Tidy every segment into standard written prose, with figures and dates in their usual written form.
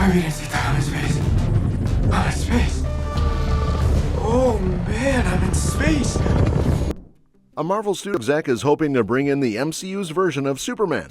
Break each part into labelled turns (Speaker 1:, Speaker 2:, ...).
Speaker 1: I mean, is it I'm in space? I'm in space. Oh man, I'm in space.
Speaker 2: A Marvel studio exec is hoping to bring in the MCU's version of Superman.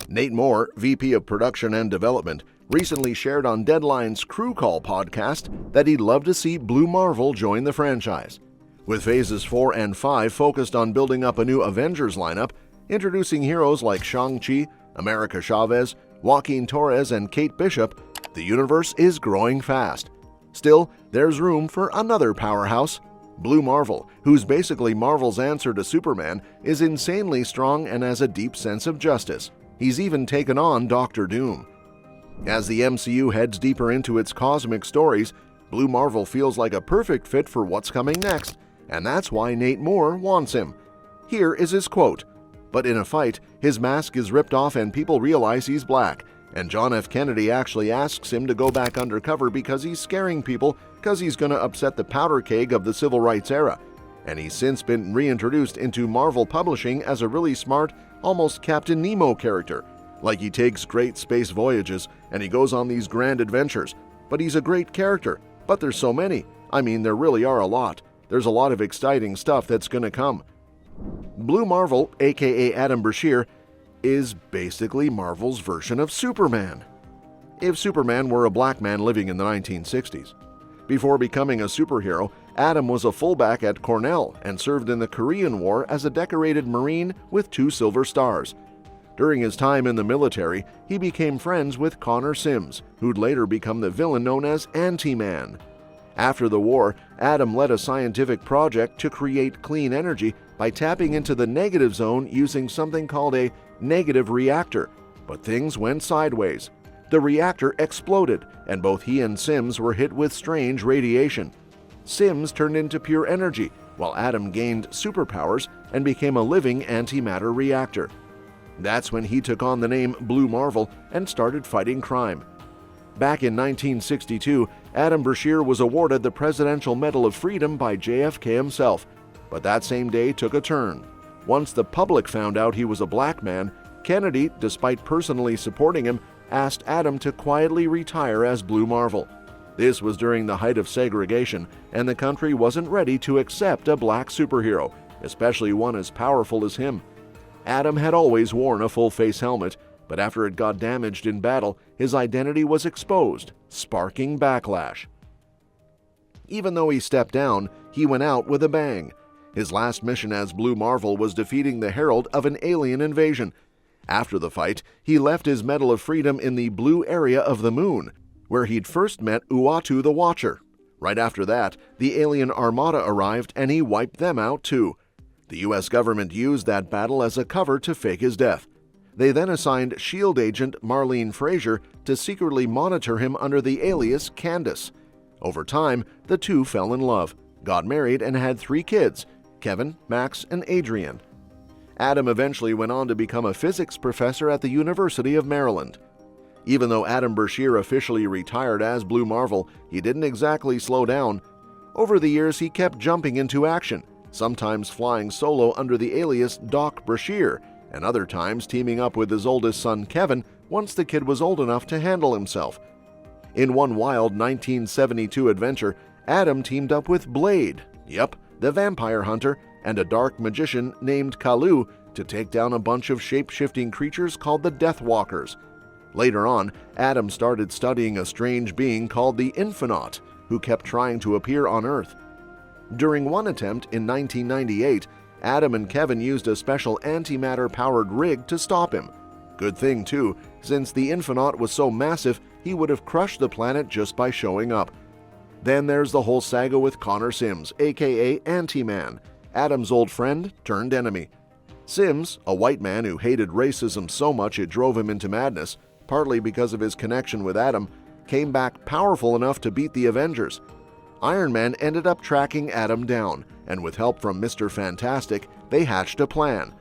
Speaker 2: Nate Moore, VP of Production and Development, recently shared on Deadline's Crew Call podcast that he'd love to see Blue Marvel join the franchise. With phases 4 and 5 focused on building up a new Avengers lineup, introducing heroes like Shang-Chi, America Chavez, Joaquin Torres, and Kate Bishop, the universe is growing fast. Still, there's room for another powerhouse. Blue Marvel, who's basically Marvel's answer to Superman, is insanely strong and has a deep sense of justice. He's even taken on Doctor Doom. As the MCU heads deeper into its cosmic stories, Blue Marvel feels like a perfect fit for what's coming next, and that's why Nate Moore wants him. Here is his quote. But in a fight, his mask is ripped off and people realize he's black, and John F. Kennedy actually asks him to go back undercover because he's scaring people because he's going to upset the powder keg of the civil rights era. And he's since been reintroduced into Marvel Publishing as a really smart, almost Captain Nemo character. Like he takes great space voyages and he goes on these grand adventures. But he's a great character. But there's so many. I mean, there really are a lot. There's a lot of exciting stuff that's going to come. Blue Marvel, aka Adam Brashear, is basically Marvel's version of Superman. If Superman were a black man living in the 1960s. Before becoming a superhero, Adam was a fullback at Cornell and served in the Korean War as a decorated Marine with 2 silver stars. During his time in the military, he became friends with Connor Sims, who'd later become the villain known as Anti-Man. After the war, Adam led a scientific project to create clean energy by tapping into the negative zone using something called a negative reactor. But things went sideways. The reactor exploded, and both he and Sims were hit with strange radiation. Sims turned into pure energy, while Adam gained superpowers and became a living antimatter reactor. That's when he took on the name Blue Marvel and started fighting crime. Back in 1962, Adam Brashear was awarded the Presidential Medal of Freedom by JFK himself, but that same day took a turn. Once the public found out he was a black man, Kennedy, despite personally supporting him, asked Adam to quietly retire as Blue Marvel. This was during the height of segregation, and the country wasn't ready to accept a black superhero, especially one as powerful as him. Adam had always worn a full-face helmet, but after it got damaged in battle, his identity was exposed, sparking backlash. Even though he stepped down, he went out with a bang. His last mission as Blue Marvel was defeating the herald of an alien invasion. After the fight, he left his Medal of Freedom in the blue area of the moon, where he'd first met Uatu the Watcher. Right after that, the alien armada arrived and he wiped them out too. The US government used that battle as a cover to fake his death. They then assigned S.H.I.E.L.D. agent Marlene Frazier to secretly monitor him under the alias Candace. Over time, the two fell in love, got married, and had 3 kids, Kevin, Max, and Adrian. Adam eventually went on to become a physics professor at the University of Maryland. Even though Adam Brashear officially retired as Blue Marvel, he didn't exactly slow down. Over the years, he kept jumping into action, sometimes flying solo under the alias Doc Brashear, and other times teaming up with his oldest son Kevin once the kid was old enough to handle himself. In one wild 1972 adventure, Adam teamed up with Blade, the vampire hunter, and a dark magician named Kalu to take down a bunch of shape-shifting creatures called the Deathwalkers. Later on, Adam started studying a strange being called the Infonaut, who kept trying to appear on Earth. During one attempt in 1998, Adam and Kevin used a special antimatter-powered rig to stop him. Good thing, too, since the Infonaut was so massive he would have crushed the planet just by showing up. Then there's the whole saga with Connor Sims, aka Anti-Man, Adam's old friend turned enemy. Sims, a white man who hated racism so much it drove him into madness, partly because of his connection with Adam, came back powerful enough to beat the Avengers. Iron Man ended up tracking Adam down, and with help from Mr. Fantastic, they hatched a plan.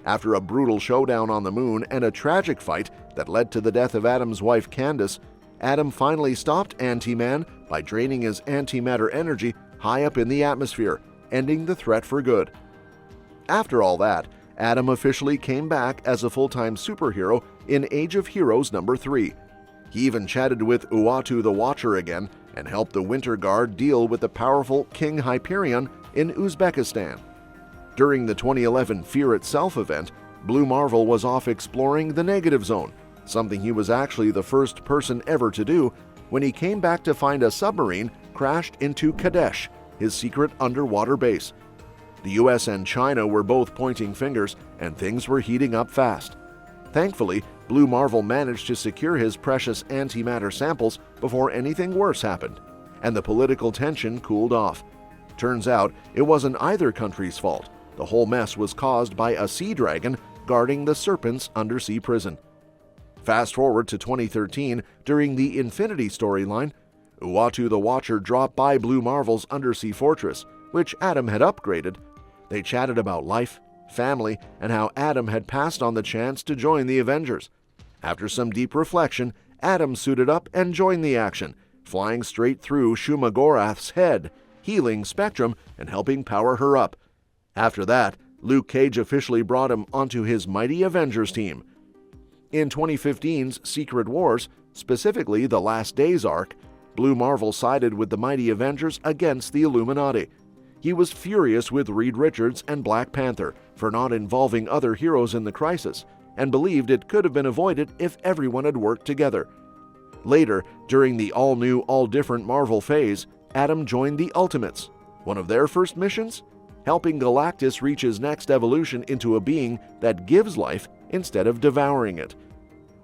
Speaker 2: After a brutal showdown on the moon and a tragic fight that led to the death of Adam's wife Candace, Adam finally stopped Anti-Man by draining his antimatter energy high up in the atmosphere, ending the threat for good. After all that, Adam officially came back as a full-time superhero in Age of Heroes number 3. He even chatted with Uatu the Watcher again and helped the Winter Guard deal with the powerful King Hyperion in Uzbekistan. During the 2011 Fear Itself event, Blue Marvel was off exploring the negative zone, something he was actually the first person ever to do, when he came back to find a submarine crashed into Kadesh, his secret underwater base. The US and China were both pointing fingers, and things were heating up fast. Thankfully, Blue Marvel managed to secure his precious antimatter samples before anything worse happened, and the political tension cooled off. Turns out, it wasn't either country's fault. The whole mess was caused by a sea dragon guarding the Serpent's undersea prison. Fast forward to 2013, during the Infinity storyline, Uatu the Watcher dropped by Blue Marvel's undersea fortress, which Adam had upgraded. They chatted about life, family, and how Adam had passed on the chance to join the Avengers. After some deep reflection, Adam suited up and joined the action, flying straight through Shuma Gorath's head, healing Spectrum and helping power her up. After that, Luke Cage officially brought him onto his mighty Avengers team. In 2015's Secret Wars, specifically the Last Days arc, Blue Marvel sided with the mighty Avengers against the Illuminati. He was furious with Reed Richards and Black Panther for not involving other heroes in the crisis, and believed it could have been avoided if everyone had worked together. Later, during the all-new, all-different Marvel phase, Adam joined the Ultimates. One of their first missions? Helping Galactus reach his next evolution into a being that gives life instead of devouring it.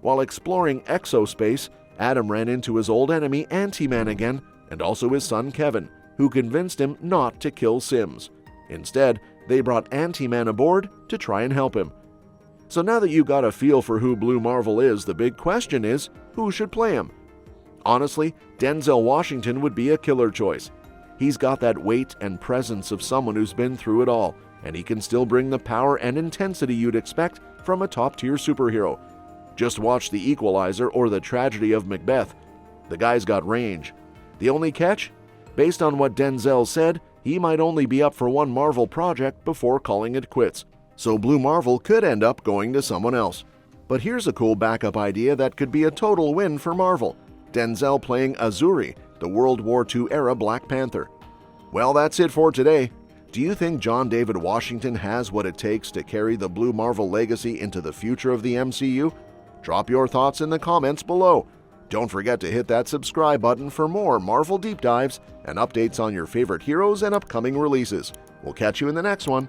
Speaker 2: While exploring exospace, Adam ran into his old enemy Ant-Man again, and also his son Kevin, who convinced him not to kill Sims. Instead, they brought Ant-Man aboard to try and help him. So now that you got a feel for who Blue Marvel is, the big question is, who should play him? Honestly, Denzel Washington would be a killer choice. He's got that weight and presence of someone who's been through it all, and he can still bring the power and intensity you'd expect from a top-tier superhero. Just watch The Equalizer or The Tragedy of Macbeth. The guy's got range. The only catch? Based on what Denzel said, he might only be up for one Marvel project before calling it quits. So Blue Marvel could end up going to someone else. But here's a cool backup idea that could be a total win for Marvel. Denzel playing Azuri, the World War II era Black Panther. Well, that's it for today. Do you think John David Washington has what it takes to carry the Blue Marvel legacy into the future of the MCU? Drop your thoughts in the comments below. Don't forget to hit that subscribe button for more Marvel deep dives and updates on your favorite heroes and upcoming releases. We'll catch you in the next one.